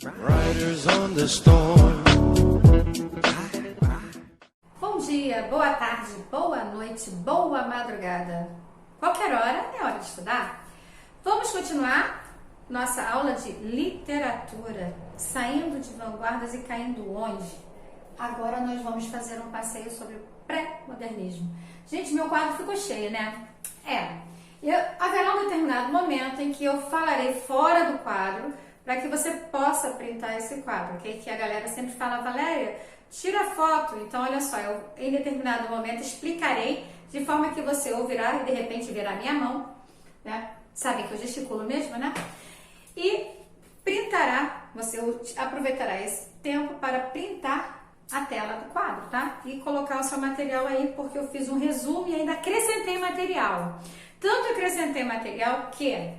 Riders on the storm. Bom dia, boa tarde, boa noite, boa madrugada. Qualquer hora é hora de estudar. Vamos continuar nossa aula de literatura, saindo de vanguardas e caindo onde? Agora nós vamos fazer um passeio sobre o pré-modernismo. Gente, meu quadro ficou cheio, né? Haverá um determinado momento em que eu falarei fora do quadro para que você possa printar esse quadro, ok? Que a galera sempre fala, Valéria, tira foto. Então, olha só, eu em determinado momento explicarei de forma que você ouvirá e de repente verá minha mão, né? Sabem que eu gesticulo mesmo, né? E printará, você aproveitará esse tempo para printar a tela do quadro, tá? E colocar o seu material aí, porque eu fiz um resumo e ainda acrescentei material. Tanto acrescentei material que,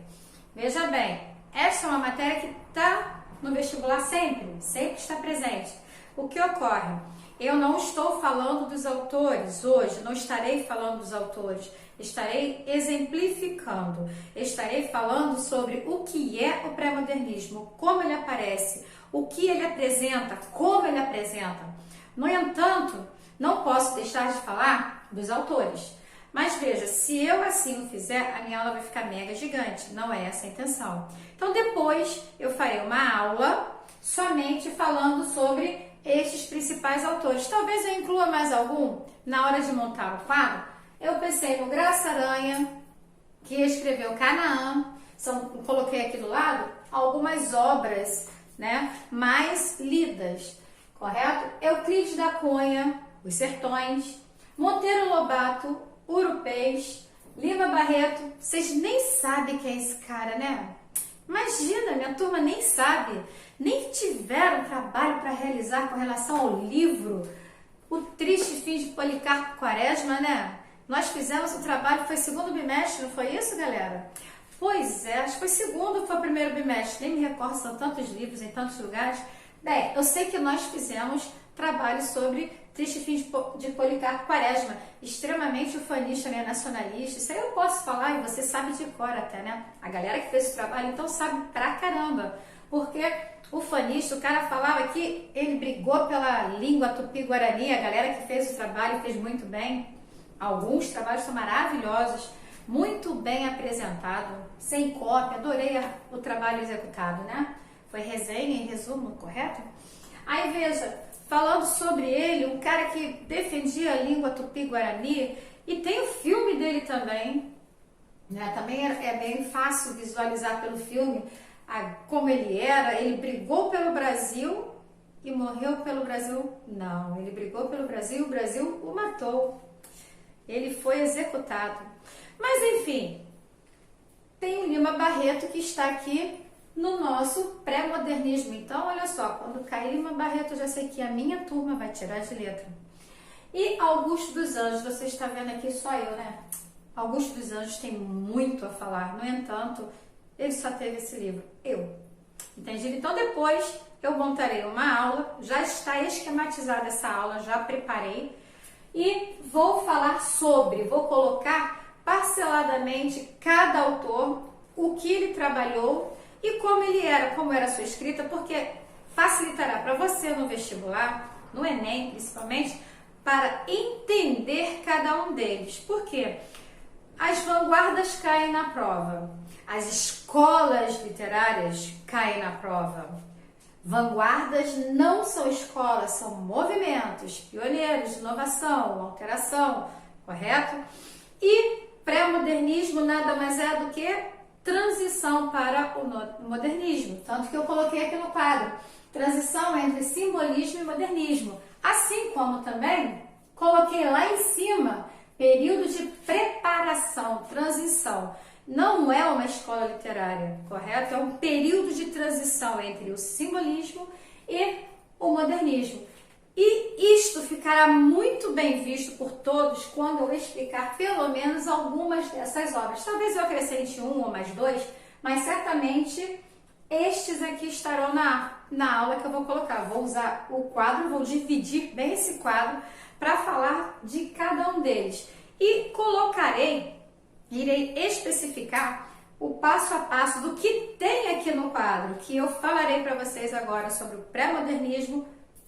veja bem, essa é uma matéria que está no vestibular sempre está presente. O que ocorre? Eu não estou falando dos autores hoje, não estarei falando dos autores, estarei exemplificando, estarei falando sobre o que é o pré-modernismo, como ele aparece, o que ele apresenta, como ele apresenta. No entanto, não posso deixar de falar dos autores. Mas veja, se eu assim o fizer, a minha aula vai ficar mega gigante. Não é essa a intenção. Então depois eu farei uma aula somente falando sobre estes principais autores. Talvez eu inclua mais algum na hora de montar o quadro. Eu pensei no Graça Aranha, que escreveu Canaã. Coloquei aqui do lado algumas obras, né, mais lidas, correto? Euclides da Cunha, Os Sertões, Monteiro Lobato, Urupês, Lima Barreto. Vocês nem sabem quem é esse cara, né? Imagina, minha turma nem sabe, nem tiveram trabalho para realizar com relação ao livro O Triste Fim de Policarpo Quaresma, né? Nós fizemos o trabalho, foi segundo bimestre, não foi isso, galera? Pois é, acho que foi segundo ou foi primeiro bimestre, nem me recordo, são tantos livros em tantos lugares. Bem, eu sei que nós fizemos trabalho sobre Triste Fim de Policarpo Quaresma, extremamente ufanista, né, nacionalista. Isso aí eu posso falar e você sabe de cor até, né? A galera que fez o trabalho então sabe pra caramba, porque ufanista, o cara falava que ele brigou pela língua tupi-guarani. A galera que fez o trabalho fez muito bem. Alguns trabalhos são maravilhosos, muito bem apresentado, sem cópia. Adorei o trabalho executado, né? Foi resenha e resumo, correto? Aí veja, falando sobre ele, um cara que defendia a língua tupi-guarani, e tem o filme dele também, né? Também é bem fácil visualizar pelo filme como ele era. Ele brigou pelo Brasil e morreu pelo Brasil? Não, ele brigou pelo Brasil e o Brasil o matou. Ele foi executado. Mas enfim, tem o Lima Barreto que está aqui no nosso pré-modernismo. Então, olha só, quando cair Lima Barreto, eu já sei que a minha turma vai tirar de letra. E Augusto dos Anjos, você está vendo aqui só eu, né? Augusto dos Anjos tem muito a falar, no entanto, ele só teve esse livro, eu. Entendido? Então, depois eu montarei uma aula, já está esquematizada essa aula, já preparei, e vou falar sobre, vou colocar parceladamente cada autor, o que ele trabalhou e como ele era, como era a sua escrita, porque facilitará para você no vestibular, no Enem principalmente, para entender cada um deles. Por quê? As vanguardas caem na prova, as escolas literárias caem na prova. Vanguardas não são escolas, são movimentos, pioneiros, inovação, alteração, correto? E pré-modernismo nada mais é do que transição para o modernismo. Tanto que eu coloquei aqui no quadro, transição entre simbolismo e modernismo. Assim como também coloquei lá em cima, período de preparação, transição. Não é uma escola literária, correto? É um período de transição entre o simbolismo e o modernismo. E isto ficará muito bem visto por todos quando eu explicar pelo menos algumas dessas obras. Talvez eu acrescente um ou mais dois, mas certamente estes aqui estarão na aula que eu vou colocar. Vou usar o quadro, vou dividir bem esse quadro para falar de cada um deles. E irei especificar o passo a passo do que tem aqui no quadro, que eu falarei para vocês agora sobre o pré-modernismo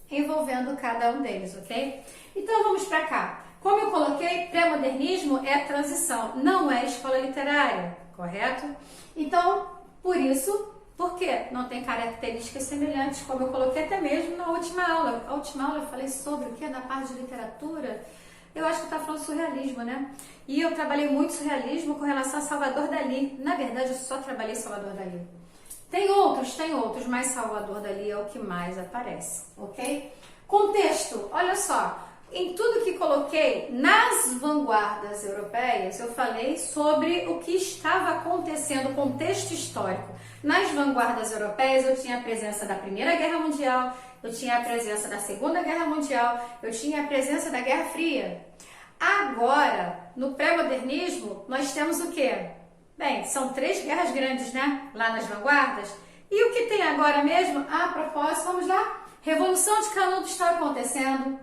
envolvendo cada um deles, ok? Então vamos para cá. Como eu coloquei, pré-modernismo é transição, não é escola literária, correto? Então, por isso, por quê? Não tem características semelhantes, como eu coloquei até mesmo na última aula. A última aula eu falei sobre o que? Na parte de literatura. Eu acho que está falando surrealismo, né? E eu trabalhei muito surrealismo com relação a Salvador Dalí. Na verdade, eu só trabalhei Salvador Dalí. Tem outros, mas Salvador Dalí é o que mais aparece, ok? Contexto, olha só. Em tudo que coloquei nas vanguardas europeias, eu falei sobre o que estava acontecendo, o contexto histórico. Nas vanguardas europeias, eu tinha a presença da Primeira Guerra Mundial, eu tinha a presença da Segunda Guerra Mundial, eu tinha a presença da Guerra Fria. Agora, no pré-modernismo, nós temos o quê? Bem, são 3 guerras grandes, né? Lá nas vanguardas. E o que tem agora mesmo? A propósito, vamos lá? Revolução de Canudos está acontecendo.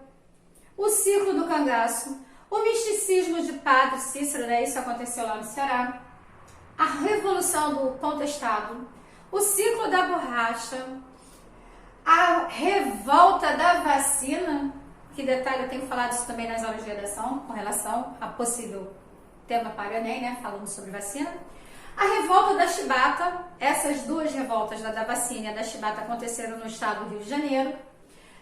O ciclo do cangaço. O misticismo de Padre Cícero, né? Isso aconteceu lá no Ceará. A revolução do contestado. O ciclo da borracha. A revolta da vacina. Que detalhe, eu tenho falado isso também nas aulas de redação, com relação a possível tema para o Enem, né? Falando sobre vacina. A revolta da chibata, essas 2 revoltas, da vacina e da chibata, aconteceram no estado do Rio de Janeiro.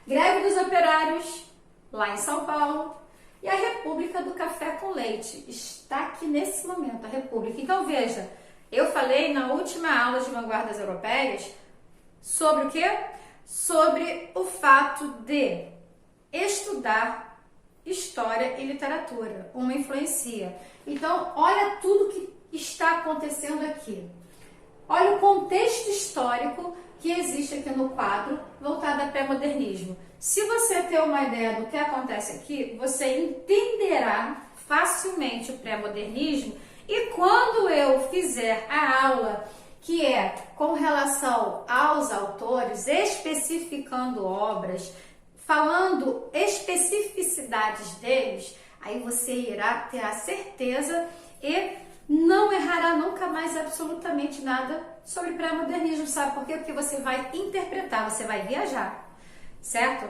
Greve dos operários, lá em São Paulo. E a República do Café com Leite, está aqui nesse momento, a República. Então veja, eu falei na última aula de vanguardas europeias sobre o quê? Sobre o fato de estudar história e literatura, uma influencia. Então, olha tudo que está acontecendo aqui. Olha o contexto histórico que existe aqui no quadro voltado ao pré-modernismo. Se você ter uma ideia do que acontece aqui, você entenderá facilmente o pré-modernismo, e quando eu fizer a aula que é com relação aos autores, especificando obras, falando especificidades deles, aí você irá ter a certeza e não errará nunca mais absolutamente nada sobre pré-modernismo, sabe por quê? Porque você vai interpretar, você vai viajar, certo?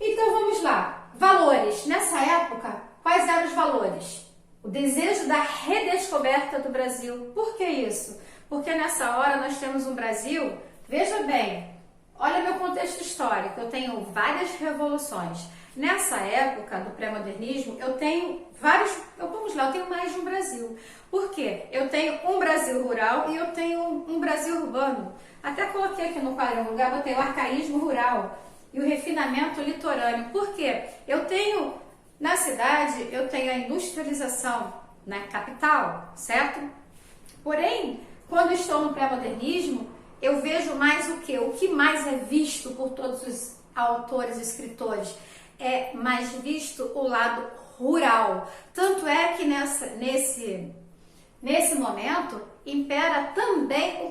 Então vamos lá, valores. Nessa época, quais eram os valores? O desejo da redescoberta do Brasil. Por que isso? Porque nessa hora nós temos um Brasil, veja bem, olha meu contexto histórico, eu tenho várias revoluções. Nessa época do pré-modernismo, eu tenho eu tenho mais de um Brasil. Por quê? Eu tenho um Brasil rural e eu tenho um Brasil urbano. Até coloquei aqui no quadro um lugar, botei o arcaísmo rural e o refinamento litorâneo. Por quê? Eu tenho, na cidade, eu tenho a industrialização na capital, certo? Porém, quando estou no pré-modernismo, eu vejo mais o quê? O que mais é visto por todos os autores e escritores? É mais visto o lado rural. Tanto é que nesse momento impera também o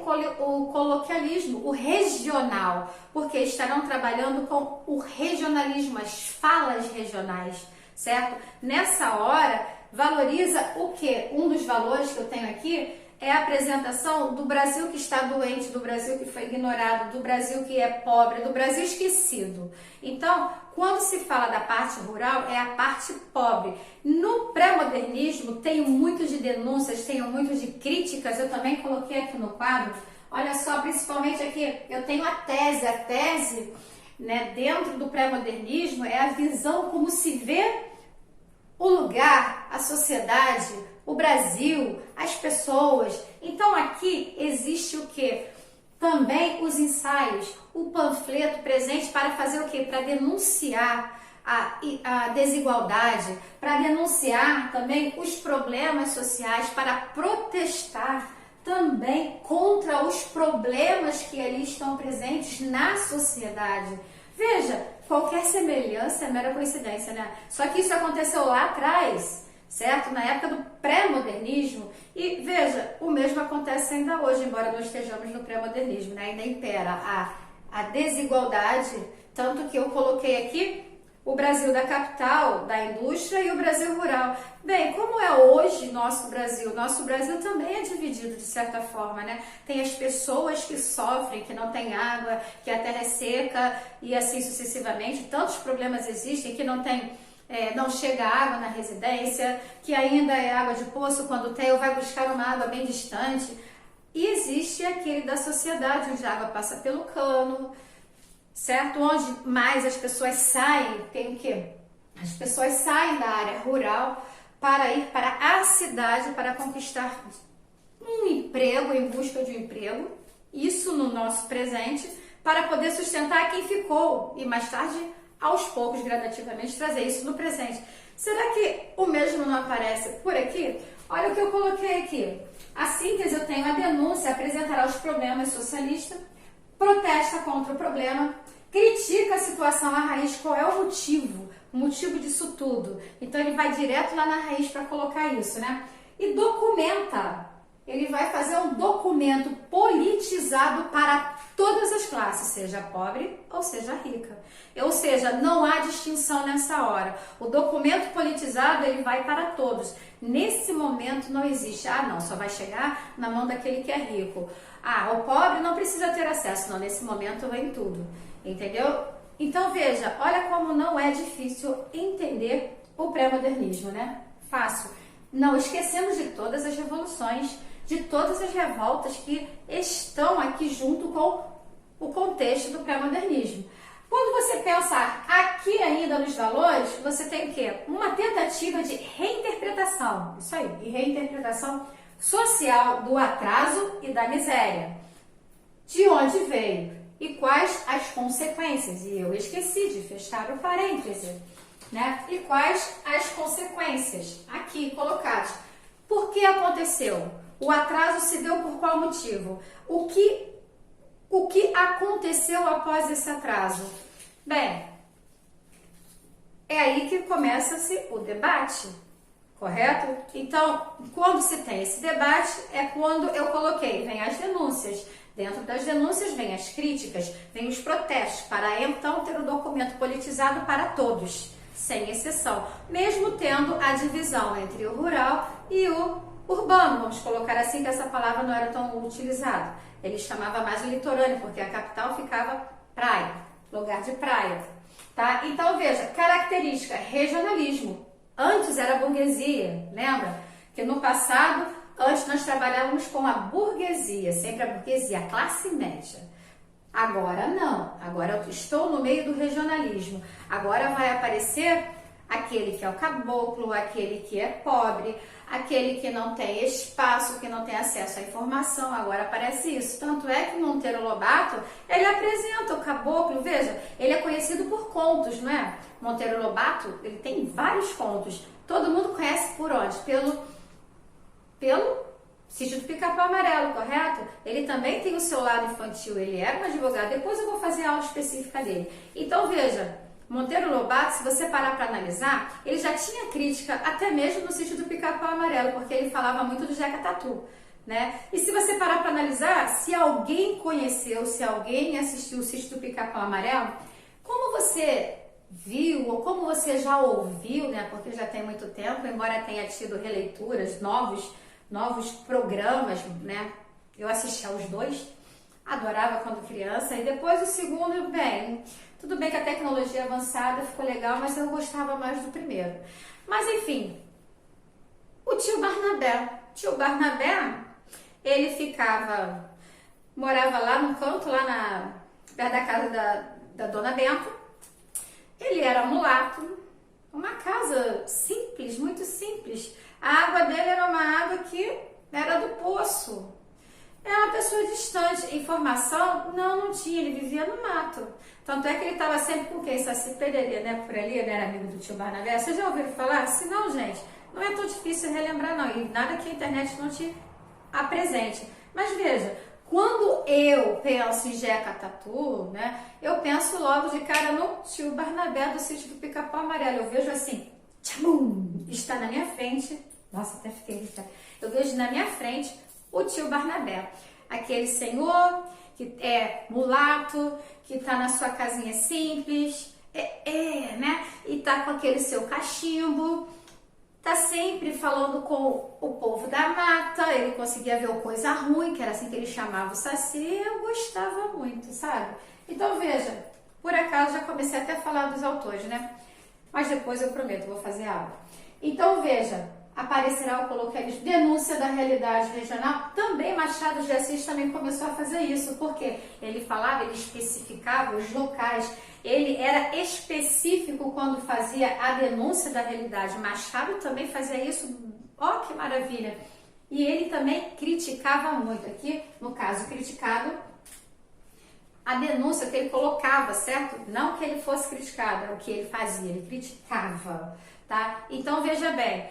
coloquialismo, o regional, porque estarão trabalhando com o regionalismo, as falas regionais, certo? Nessa hora, valoriza o quê? Um dos valores que eu tenho aqui é a apresentação do Brasil que está doente, do Brasil que foi ignorado, do Brasil que é pobre, do Brasil esquecido. Então, quando se fala da parte rural, é a parte pobre. No pré-modernismo, tenho muito de denúncias, tenho muito de críticas, eu também coloquei aqui no quadro. Olha só, principalmente aqui, eu tenho a tese, né, dentro do pré-modernismo, é a visão como se vê o lugar, a sociedade, o Brasil, as pessoas. Então aqui existe o que? Também os ensaios, o panfleto presente para fazer o que? Para denunciar a desigualdade, para denunciar também os problemas sociais, para protestar também contra os problemas que ali estão presentes na sociedade. Veja, qualquer semelhança é mera coincidência, né? Só que isso aconteceu lá atrás, certo? Na época do pré-modernismo. E veja, o mesmo acontece ainda hoje, embora não estejamos no pré-modernismo, né? Ainda impera a desigualdade, tanto que eu coloquei aqui o Brasil da capital, da indústria e o Brasil rural. Bem, como é hoje nosso Brasil? Nosso Brasil também é dividido de certa forma, né? Tem as pessoas que sofrem, que não tem água, que a terra é seca e assim sucessivamente. Tantos problemas existem que não tem, não chega água na residência, que ainda é água de poço quando tem, ou vai buscar uma água bem distante. E existe aquele da sociedade, onde a água passa pelo cano, certo? Onde mais as pessoas saem, tem o quê? As pessoas saem da área rural para ir para a cidade para conquistar um emprego, em busca de um emprego, isso no nosso presente, para poder sustentar quem ficou e mais tarde, aos poucos, gradativamente, trazer isso no presente. Será que o mesmo não aparece por aqui? Olha o que eu coloquei aqui. A síntese, eu tenho a denúncia, apresentará os problemas socialistas, protesta contra o problema, critica a situação à raiz, qual é o motivo disso tudo. Então ele vai direto lá na raiz para colocar isso, né? E documenta, ele vai fazer um documento politizado para todas as classes, seja pobre ou seja rica. Ou seja, não há distinção nessa hora. O documento politizado, ele vai para todos. Nesse momento não existe, não, só vai chegar na mão daquele que é rico. O pobre não precisa ter acesso. Não, nesse momento vem tudo. Entendeu? Então veja, olha como não é difícil entender o pré-modernismo, né? Fácil. Não esquecemos de todas as revoluções, de todas as revoltas que estão aqui junto com o contexto do pré-modernismo. Quando você pensar aqui ainda nos valores, você tem o quê? Uma tentativa de reinterpretação, isso aí, de reinterpretação social do atraso e da miséria. De onde veio e quais as consequências? E eu esqueci de fechar o parêntese, né? E quais as consequências aqui colocadas? Por que aconteceu? O atraso se deu por qual motivo? O que aconteceu após esse atraso? Bem, é aí que começa-se o debate, correto? Então, quando se tem esse debate, é quando eu coloquei, vem as denúncias. Dentro das denúncias vem as críticas, vem os protestos, para então ter um documento politizado para todos, sem exceção, mesmo tendo a divisão entre o rural e o urbano, vamos colocar assim, que essa palavra não era tão utilizada. Ele chamava mais o litorâneo, porque a capital ficava praia, lugar de praia, tá? Então veja, característica, regionalismo. Antes era burguesia, lembra? Que no passado, antes nós trabalhávamos com a burguesia, sempre a burguesia, a classe média. Agora não, agora eu estou no meio do regionalismo. Agora vai aparecer aquele que é o caboclo, aquele que é pobre, aquele que não tem espaço, que não tem acesso à informação. Agora aparece isso. Tanto é que Monteiro Lobato, ele apresenta o caboclo, veja, ele é conhecido por contos, não é? Monteiro Lobato, ele tem vários contos. Todo mundo conhece por onde? Pelo Sítio do Pica-Pau Amarelo, correto? Ele também tem o seu lado infantil, ele era um advogado. Depois eu vou fazer aula específica dele. Então veja, Monteiro Lobato, se você parar para analisar, ele já tinha crítica até mesmo no Sítio do Pica-Pau Amarelo, porque ele falava muito do Jeca Tatu, né? E se você parar para analisar, se alguém conheceu, se alguém assistiu o Sítio do Pica-Pau Amarelo, como você viu ou como você já ouviu, né? Porque já tem muito tempo, embora tenha tido releituras, novos programas, né? Eu assisti aos dois, adorava quando criança, e depois o segundo, bem, tudo bem que a tecnologia avançada ficou legal, mas eu gostava mais do primeiro. Mas enfim, o tio Barnabé, ele morava lá no canto, perto da casa da Dona Benta. Ele era mulato, uma casa simples, muito simples. A água dele era uma água que era do poço. Era uma pessoa distante. Informação? Não tinha. Ele vivia no mato. Tanto é que ele estava sempre com quem? Saci Pererê, né? Por ali, ele era amigo do tio Barnabé. Vocês já ouviram falar? Se não, gente, não é tão difícil relembrar, não. E nada que a internet não te apresente. Mas veja, quando eu penso em Jeca Tatu, né? Eu penso logo de cara no tio Barnabé do Sítio do Pica-Pau Amarelo. Eu vejo assim, tchabum, está na minha frente. Nossa, até fiquei irritada. Eu vejo na minha frente o tio Barnabé, aquele senhor que é mulato, que está na sua casinha simples, né? E tá com aquele seu cachimbo, tá sempre falando com o povo da mata, ele conseguia ver o coisa ruim, que era assim que ele chamava o Saci, eu gostava muito, sabe? Então veja, por acaso já comecei até a falar dos autores, né? Mas depois eu prometo, vou fazer aula. Então veja, aparecerá, eu coloquei ali, denúncia da realidade regional. Também Machado de Assis também começou a fazer isso, porque ele falava, ele especificava os locais, ele era específico quando fazia a denúncia da realidade. Machado também fazia isso, ó que maravilha. E ele também criticava muito, aqui no caso criticado, a denúncia que ele colocava, certo? Não que ele fosse criticado, é o que ele fazia, ele criticava, tá? Então veja bem,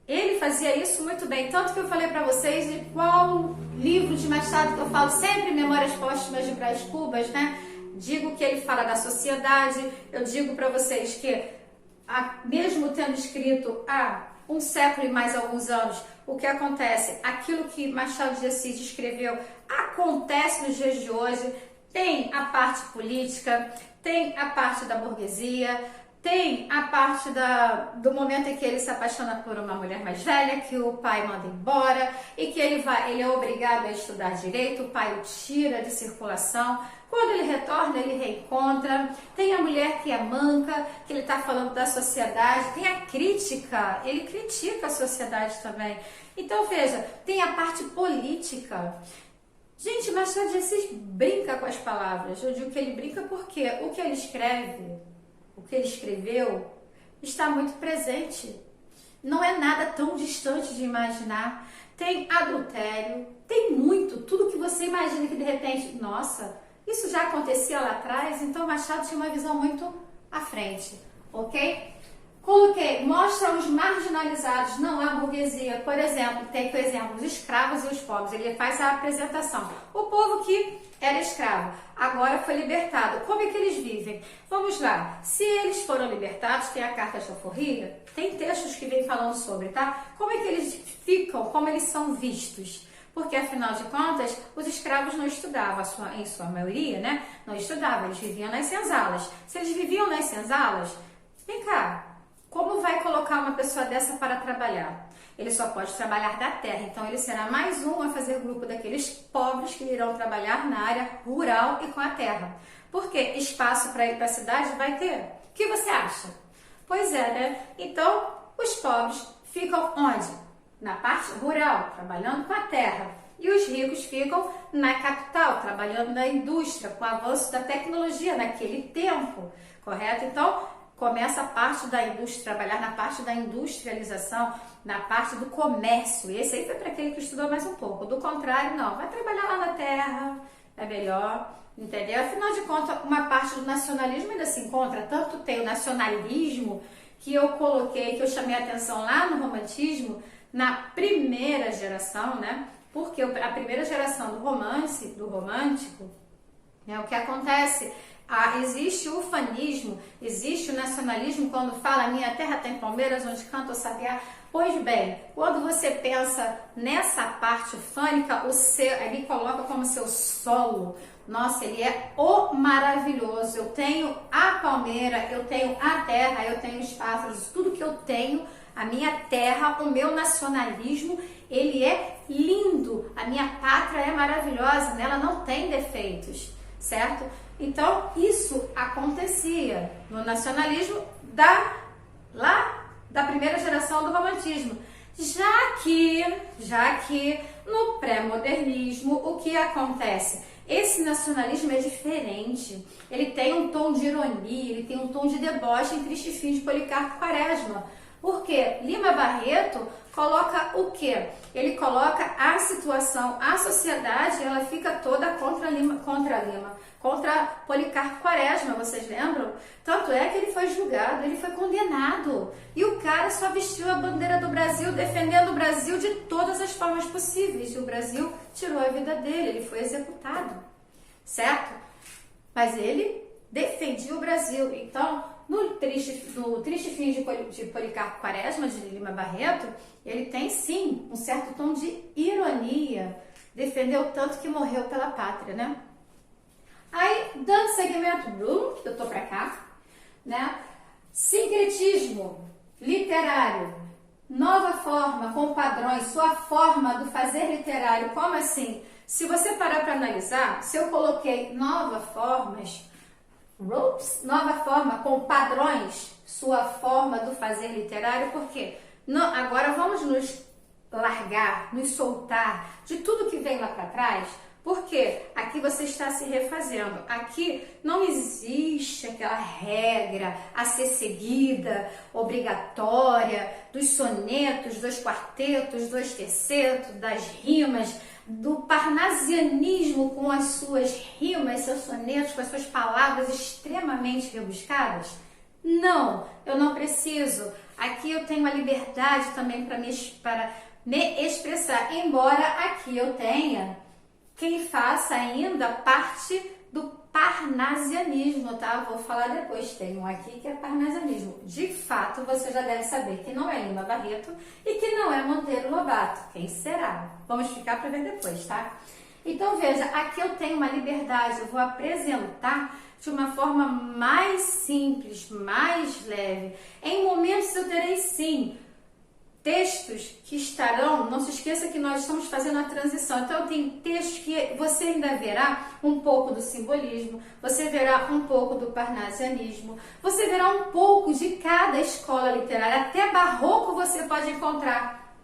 ele fazia isso muito bem, tanto que eu falei para vocês de qual livro de Machado que eu falo sempre, Memórias Póstumas de Brás Cubas, né? Digo que ele fala da sociedade, eu digo para vocês que, mesmo tendo escrito há um século e mais alguns anos, o que acontece, aquilo que Machado de Assis escreveu acontece nos dias de hoje. Tem a parte política, tem a parte da burguesia, tem a parte do momento em que ele se apaixona por uma mulher mais velha, que o pai manda embora e que ele é obrigado a estudar direito, o pai o tira de circulação. Quando ele retorna, ele reencontra. Tem a mulher que é manca, que ele está falando da sociedade. Tem a crítica, ele critica a sociedade também. Então veja, tem a parte política. Gente, Machado de Assis brinca com as palavras. Eu digo que ele brinca porque o que ele escreve, o que ele escreveu, está muito presente. Não é nada tão distante de imaginar. Tem adultério, tem muito, tudo que você imagina que de repente, nossa, isso já acontecia lá atrás, então Machado tinha uma visão muito à frente, ok? Coloquei, mostra os marginalizados, não a burguesia. Por exemplo, tem por exemplo os escravos e os pobres. Ele faz a apresentação. O povo que era escravo, agora foi libertado. Como é que eles vivem? Vamos lá. Se eles foram libertados, tem a Carta de Alforria, tem textos que vem falando sobre, tá? Como é que eles ficam, como eles são vistos? Porque, afinal de contas, os escravos não estudavam, em sua maioria, né? Não estudavam, eles viviam nas senzalas. Se eles viviam nas senzalas, vem cá. Como vai colocar uma pessoa dessa para trabalhar? Ele só pode trabalhar da terra, então ele será mais um a fazer grupo daqueles pobres que irão trabalhar na área rural e com a terra. Porque espaço para ir para a cidade vai ter. O que você acha? Pois é, né? Então, os pobres ficam onde? Na parte rural, trabalhando com a terra. E os ricos ficam na capital, trabalhando na indústria, com o avanço da tecnologia naquele tempo, correto? Então, começa a parte da indústria, trabalhar na parte da industrialização, na parte do comércio. Esse aí foi para aquele que estudou mais um pouco. Do contrário, não. Vai trabalhar lá na terra, é melhor, entendeu? Afinal de contas, uma parte do nacionalismo ainda se encontra. Tanto tem o nacionalismo que eu coloquei, que eu chamei a atenção lá no romantismo, na primeira geração, né? Porque a primeira geração do romântico, o que acontece? Existe o ufanismo, existe o nacionalismo quando fala minha terra tem palmeiras onde canta o sabiá. Pois bem, quando você pensa nessa parte ufânica, ele coloca como seu solo. Nossa, ele é o maravilhoso. Eu tenho a palmeira, eu tenho a terra, eu tenho os pássaros, tudo que eu tenho, a minha terra, o meu nacionalismo, ele é lindo. A minha pátria é maravilhosa, nela não tem defeitos, certo? Então, isso acontecia no nacionalismo da primeira geração do romantismo. Já que no pré-modernismo, o que acontece? Esse nacionalismo é diferente. Ele tem um tom de ironia, ele tem um tom de deboche em Triste Fim de Policarpo Quaresma. Porque Lima Barreto coloca o quê? Ele coloca a situação, a sociedade, ela fica toda contra Policarpo Quaresma, vocês lembram? Tanto é que ele foi julgado, ele foi condenado. E o cara só vestiu a bandeira do Brasil, defendendo o Brasil de todas as formas possíveis. E o Brasil tirou a vida dele, ele foi executado, certo? Mas ele defendia o Brasil. Então, no Triste Fim de Policarpo Quaresma, de Lima Barreto, ele tem sim um certo tom de ironia. Defendeu tanto que morreu pela pátria, né? Aí, dando segmento, eu tô pra cá. né? Sincretismo literário, nova forma com padrões, sua forma do fazer literário, como assim? Se você parar para analisar, se eu coloquei nova forma com padrões, sua forma do fazer literário, por quê? Não, agora vamos nos largar, nos soltar de tudo que vem lá para trás, porque aqui você está se refazendo. Aqui não existe aquela regra a ser seguida, obrigatória, dos sonetos, dos quartetos, dos tercetos, das rimas, do parnasianismo com as suas rimas, seus sonetos, com as suas palavras extremamente rebuscadas. Não, eu não preciso. Aqui eu tenho a liberdade também para me expressar, embora aqui eu tenha quem faça ainda parte do parnasianismo, tá? Vou falar depois, tem um aqui que é parnasianismo. De fato, você já deve saber que não é Lima Barreto e que não é Monteiro Lobato. Quem será? Vamos ficar para ver depois, tá? Então, veja, aqui eu tenho uma liberdade, eu vou apresentar de uma forma mais simples, mais leve. Em momentos eu terei, sim, textos que estarão, não se esqueça que nós estamos fazendo a transição, então tem textos que você ainda verá um pouco do simbolismo, você verá um pouco do parnasianismo, você verá um pouco de cada escola literária, até barroco você pode encontrar.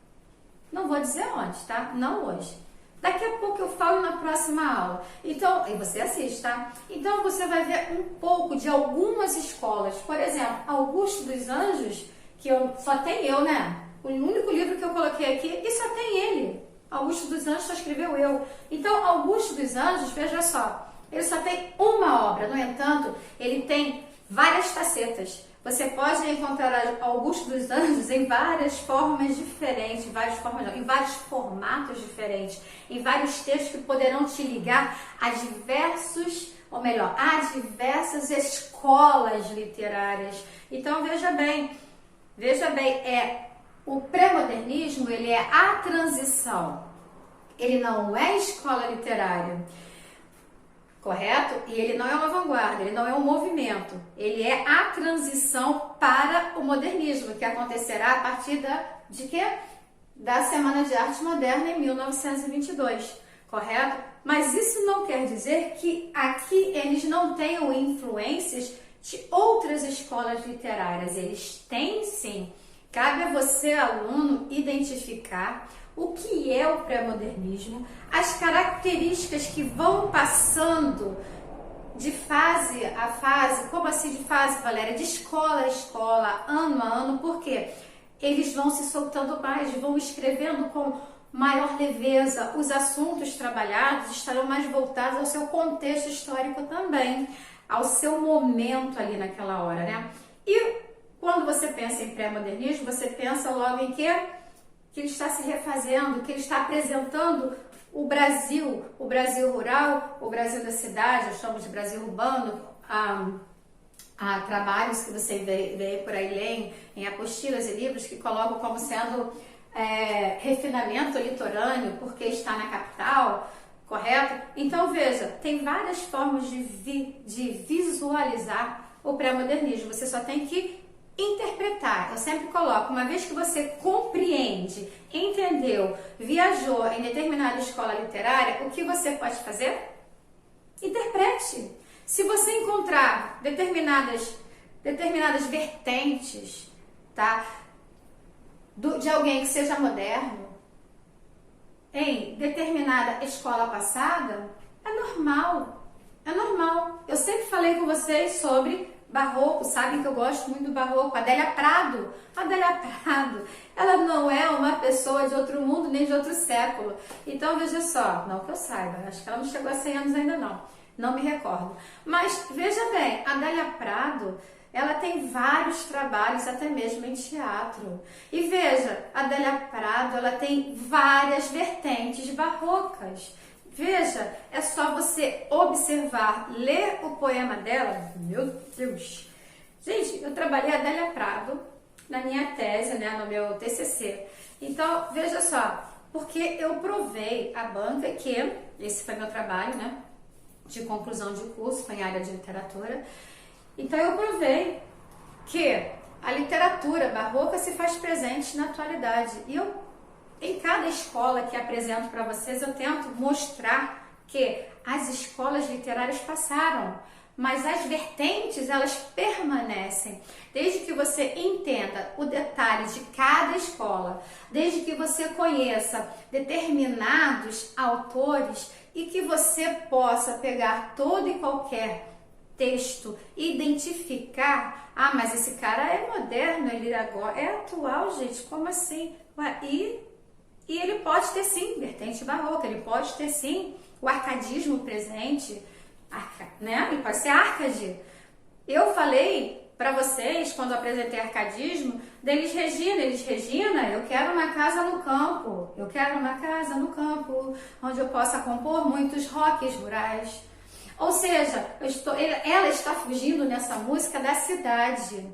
Não vou dizer onde, tá? Não hoje. Daqui a pouco eu falo na próxima aula. Então, e você assiste, tá? Então você vai ver um pouco de algumas escolas. Por exemplo, Augusto dos Anjos, que só tem eu, né? O único livro que eu coloquei aqui, e só tem ele. Augusto dos Anjos só escreveu eu. Então, Augusto dos Anjos, veja só, ele só tem uma obra. No entanto, ele tem várias facetas. Você pode encontrar Augusto dos Anjos em várias formas diferentes, em vários formatos diferentes, em vários textos que poderão te ligar a diversas escolas literárias. Então, veja bem, o pré-modernismo, ele é a transição, ele não é escola literária, correto? E ele não é uma vanguarda, ele não é um movimento, ele é a transição para o modernismo, que acontecerá a partir da Semana de Arte Moderna em 1922, correto? Mas isso não quer dizer que aqui eles não tenham influências de outras escolas literárias, eles têm sim. Cabe a você, aluno, identificar o que é o pré-modernismo, as características que vão passando de fase a fase. Como assim de fase, Valéria? De escola a escola, ano a ano, porque eles vão se soltando mais, vão escrevendo com maior leveza, os assuntos trabalhados estarão mais voltados ao seu contexto histórico também, ao seu momento ali naquela hora, né? E quando você pensa em pré-modernismo, você pensa logo em que ele está se refazendo, que ele está apresentando o Brasil rural, o Brasil da cidade, nós chamamos de Brasil urbano, há trabalhos que você vê por aí, lê em apostilas e livros que colocam como sendo refinamento litorâneo, porque está na capital, correto? Então veja, tem várias formas de visualizar o pré-modernismo, você só tem que interpretar. Eu sempre coloco, uma vez que você compreende, entendeu, viajou em determinada escola literária, o que você pode fazer? Interprete. Se você encontrar determinadas vertentes, tá, de alguém que seja moderno em determinada escola passada, é normal. Eu sempre falei com vocês sobre barroco, sabem que eu gosto muito do barroco. Adélia Prado, ela não é uma pessoa de outro mundo nem de outro século. Então veja só, não que eu saiba, acho que ela não chegou a 100 anos ainda não me recordo. Mas veja bem, Adélia Prado, ela tem vários trabalhos, até mesmo em teatro. E veja, Adélia Prado, ela tem várias vertentes barrocas. Veja, é só você observar, ler o poema dela. Meu Deus! Gente, eu trabalhei a Adélia Prado na minha tese, né, no meu TCC. Então, veja só, porque eu provei a banca que, esse foi meu trabalho, né, de conclusão de curso, foi em área de literatura. Então, eu provei que a literatura barroca se faz presente na atualidade. E em cada escola que apresento para vocês, eu tento mostrar que as escolas literárias passaram, mas as vertentes, elas permanecem. Desde que você entenda o detalhe de cada escola, desde que você conheça determinados autores e que você possa pegar todo e qualquer texto e identificar, mas esse cara é moderno, ele agora é atual, gente, como assim? E ele pode ter sim vertente barroca, ele pode ter sim o arcadismo presente, né? Ele pode ser Arcade. Eu falei para vocês, quando apresentei arcadismo, deles Regina, eu quero uma casa no campo, eu quero uma casa no campo, onde eu possa compor muitos rocks rurais. Ou seja, ela está fugindo nessa música da cidade.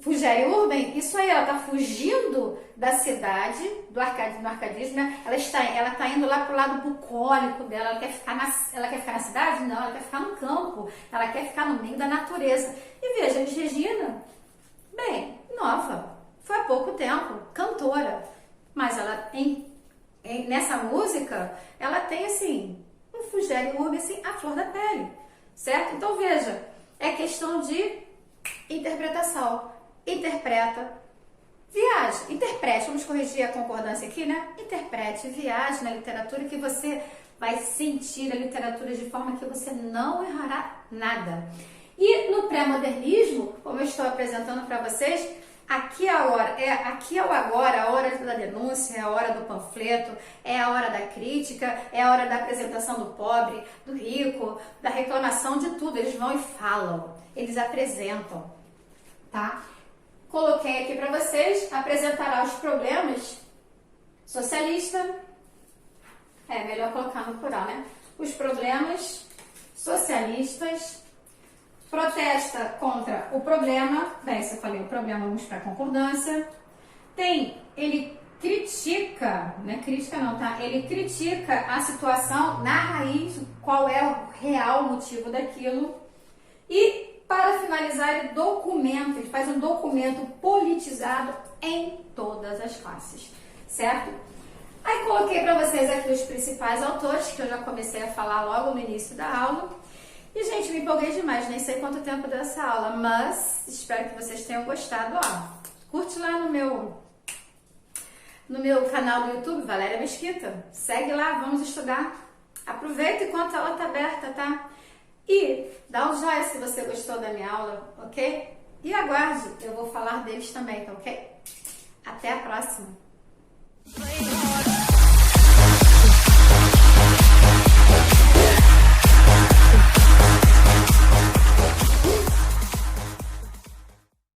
Fugere Urban, isso aí, ela está fugindo da cidade, do arcadismo, né? Ela está indo lá pro lado bucólico dela, ela quer ficar na cidade? Não, ela quer ficar no campo, ela quer ficar no meio da natureza. E veja, Elis Regina, bem, nova, foi há pouco tempo, cantora, mas ela, nessa música, ela tem assim, um Fugere Urban, assim, a flor da pele, certo? Então veja, é questão de interpretação. Interpreta, viaja, interprete, vamos corrigir a concordância aqui, né? Interprete, viaje na literatura que você vai sentir a literatura de forma que você não errará nada. E no pré-modernismo, como eu estou apresentando para vocês, aqui é o agora, a hora da denúncia, é a hora do panfleto, é a hora da crítica, é a hora da apresentação do pobre, do rico, da reclamação de tudo. Eles vão e falam, eles apresentam, tá? Coloquei aqui para vocês, apresentará os problemas socialista, melhor colocar no plural, né? Os problemas socialistas, protesta contra o problema, bem, se eu falei o problema, vamos para a concordância. Ele critica, não é crítica não, tá? Ele critica a situação na raiz, qual é o real motivo daquilo. E, para finalizar, ele faz um documento politizado em todas as classes, certo? Aí coloquei para vocês aqui os principais autores, que eu já comecei a falar logo no início da aula. E, gente, me empolguei demais, nem sei quanto tempo deu essa aula, mas espero que vocês tenham gostado. Curte lá no meu canal do YouTube, Valéria Mesquita. Segue lá, vamos estudar. Aproveita enquanto a aula está aberta, tá? E dá um joinha se você gostou da minha aula, ok? E aguarde, eu vou falar deles também, tá ok? Até a próxima!